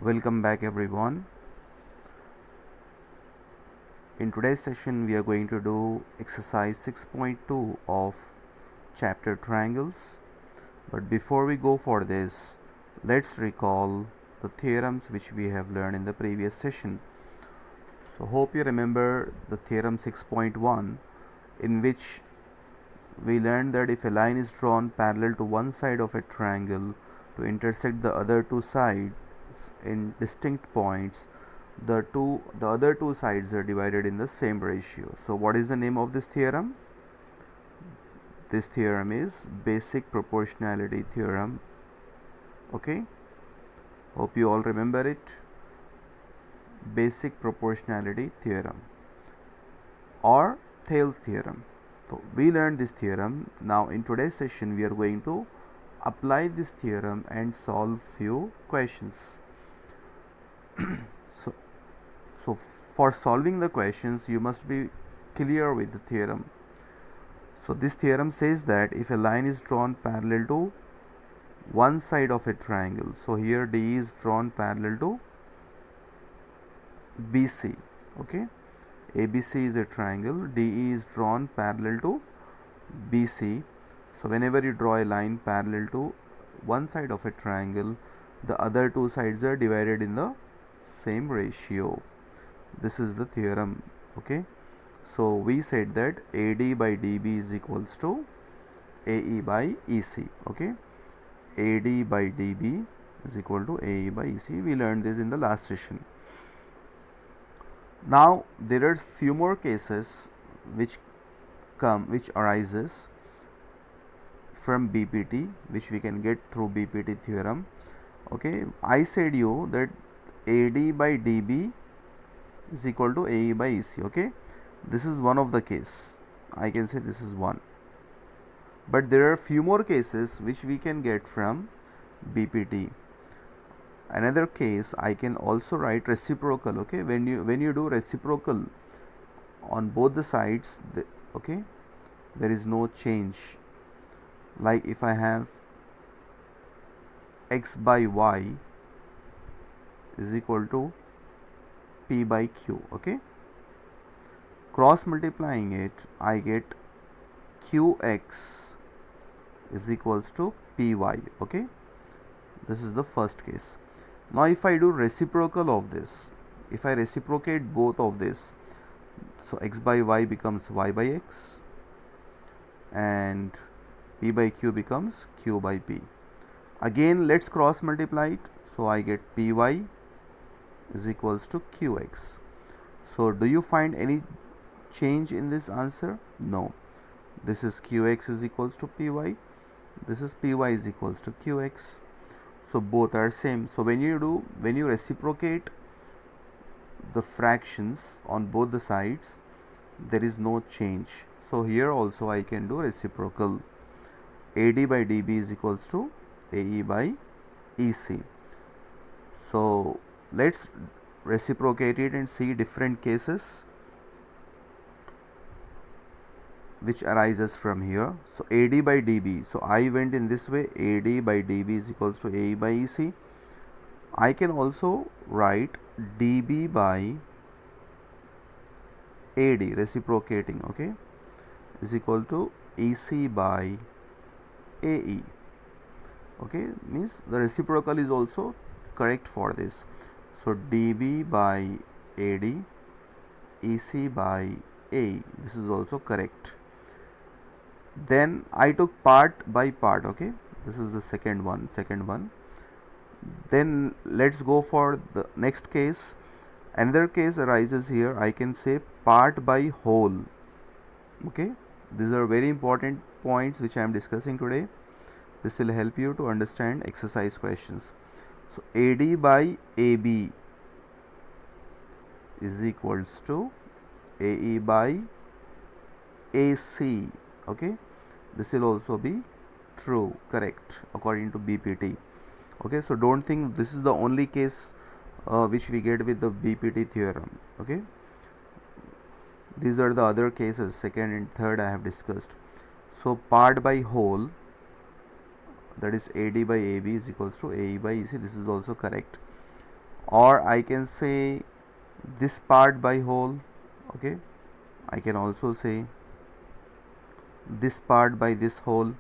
Welcome back everyone. In today's session we are going to do exercise 6.2 of chapter triangles. But before we go for this, let's recall the theorems which we have learned in the previous session. So hope you remember the theorem 6.1, in which we learned that if a line is drawn parallel to one side of a triangle to intersect the other two sides in distinct points, the other two sides are divided in the same ratio. So what is the name of this theorem? This theorem is basic proportionality theorem. Okay, hope you all remember it. Basic proportionality theorem or Thales theorem. So we learned this theorem. Now in today's session we are going to apply this theorem and solve few questions. So for solving the questions you must be clear with the theorem. So this theorem says that if a line is drawn parallel to one side of a triangle, so here D is drawn parallel to BC. Okay, ABC is a triangle, DE is drawn parallel to BC. So whenever you draw a line parallel to one side of a triangle, the other two sides are divided in the same ratio. This is the theorem. Okay, so we said that AD by DB is equals to AE by EC. Okay, AD by DB is equal to AE by EC. We learned this in the last session. Now there are few more cases which arises from BPT, which we can get through BPT theorem. Okay, I said you that AD by DB is equal to AE by EC. Okay, this is one of the case. I can say this is one, but there are few more cases which we can get from BPT. Another case, I can also write reciprocal. Okay, when you do reciprocal on both the sides, okay, there is no change. Like if I have x by y is equal to p by q. Okay, cross multiplying it, I get qx is equals to py. Okay, this is the first case. Now if I do reciprocal of this, if I reciprocate both of this, so x by y becomes y by x and p by q becomes q by p. Again let's cross multiply it, so I get py is equals to qx. So do you find any change in this answer? No. This is qx is equals to py, this is py is equals to qx. So both are same. So when you reciprocate the fractions on both the sides, there is no change. So here also I can do reciprocal. AD by DB is equals to AE by EC. So let's reciprocate it and see different cases which arises from here. So AD by DB, so I went in this way, AD by DB is equals to AE by EC. I can also write DB by AD, reciprocating, okay, is equal to EC by AE. Okay, means the reciprocal is also correct for this. So DB by AD, EC by AE, this is also correct. Then I took part by part. Okay, this is the second one. Then let's go for the next case. Another case arises here. I can say part by whole. Okay, these are very important points which I am discussing today. This will help you to understand exercise questions. So AD by AB is equals to AE by AC. Okay, this will also be true, correct, according to BPT. Okay, so don't think this is the only case which we get with the BPT theorem. Okay, these are the other cases, second and third I have discussed. So part by whole, that is AD by AB is equals to AE by EC, this is also correct. or I can say this part by whole. Okay, I can also say this part by this whole,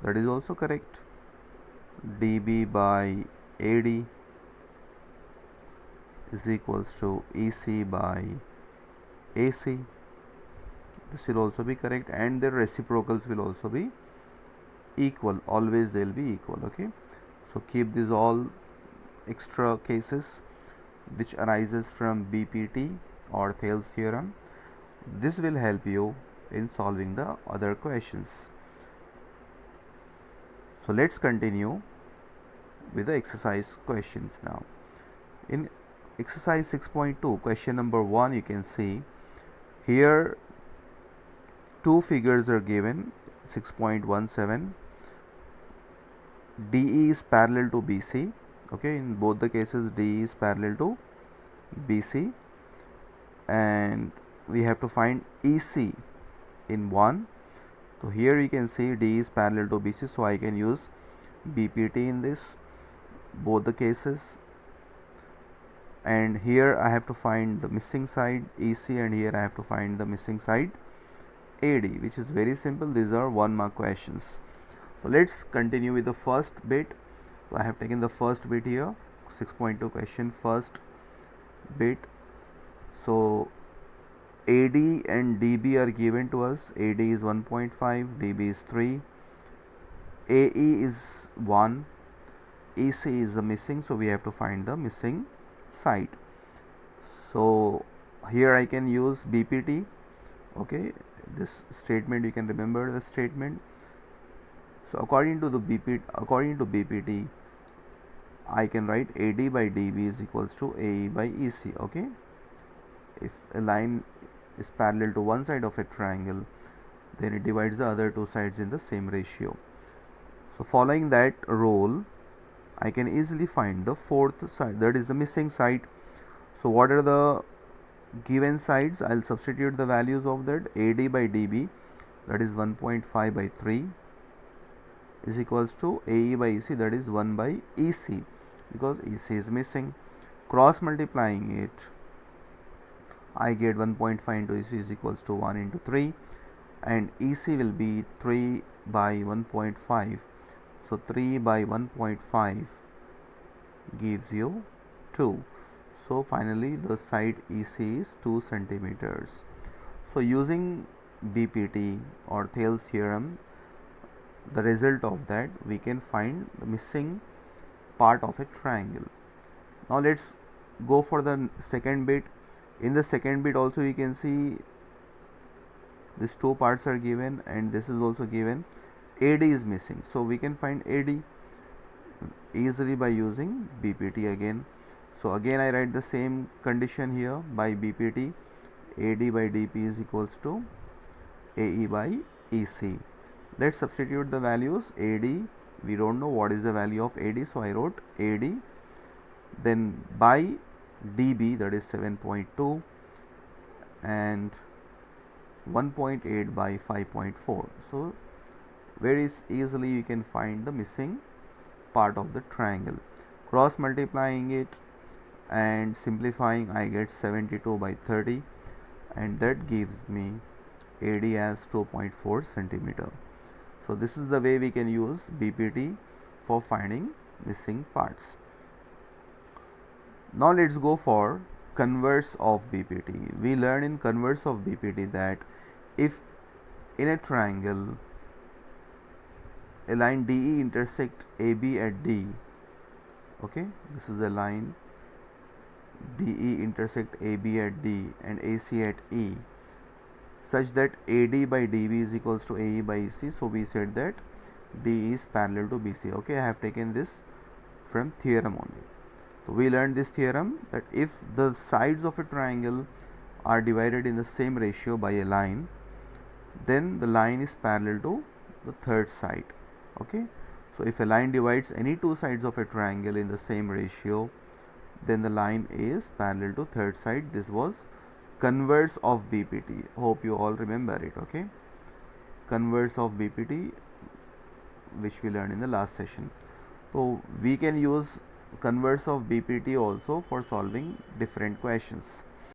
that is also correct. dB by AD is equals to EC by AC. This will also be correct, and their reciprocals will also be equal. Always they will be equal. Okay, so keep these all extra cases which arises from BPT or Thales theorem. This will help you in solving the other questions. So let's continue with the exercise questions now. In exercise 6.2, question number 1, you can see here two figures are given. 6.17, DE is parallel to BC. Okay, in both the cases DE is parallel to BC, and we have to find EC in one. So here you can see D is parallel to BC, so I can use BPT in this both the cases. And here I have to find the missing side EC, and here I have to find the missing side AD, which is very simple. These are 1 mark questions. So let's continue with the first bit. So I have taken the first bit here, 6.2 question, first bit. So AD and DB are given to us. AD is 1.5, DB is 3, AE is 1, EC is the missing, so we have to find the missing side. So here I can use BPT. Okay, this statement, you can remember the statement. So according to BPT, I can write AD by DB is equals to AE by EC. Okay, if a line is parallel to one side of a triangle, then it divides the other two sides in the same ratio. So following that rule, I can easily find the fourth side, that is the missing side. So what are the given sides? I'll substitute the values of that. AD by DB, that is 1.5 by 3, is equals to AE by EC, that is 1 by EC, because EC is missing. Cross multiplying it, I get 1.5 into EC is equals to 1 into 3, and EC will be 3 by 1.5. So 3 by 1.5 gives you 2. So finally the side EC is 2 centimeters. So using BPT or Thales theorem, the result of that, we can find the missing part of a triangle. Now let's go for the second bit. In the second bit also you can see these two parts are given, and this is also given. AD is missing, so we can find AD easily by using BPT again. So again I write the same condition here by BPT. AD by DP is equals to AE by EC. Let's substitute the values. AD, we don't know what is the value of AD, so I wrote AD, then by DB, that is 7.2, and 1.8 by 5.4. So very easily you can find the missing part of the triangle. Cross multiplying it and simplifying, I get 72 by 30, and that gives me AD as 2.4 centimeter. So this is the way we can use BPT for finding missing parts. Now let's go for converse of BPT. We learn in converse of BPT that if in a triangle a line DE intersect AB at D, okay, this is a line DE intersect AB at D and AC at E, such that AD by DB is equals to AE by EC. So we said that D is parallel to BC. Okay, I have taken this from theorem only. So we learned this theorem that if the sides of a triangle are divided in the same ratio by a line, then the line is parallel to the third side. Okay, so if a line divides any two sides of a triangle in the same ratio, then the line is parallel to third side. This was converse of BPT. Hope you all remember it. Okay, converse of BPT, which we learned in the last session. So we can use converse of BPT also for solving different questions.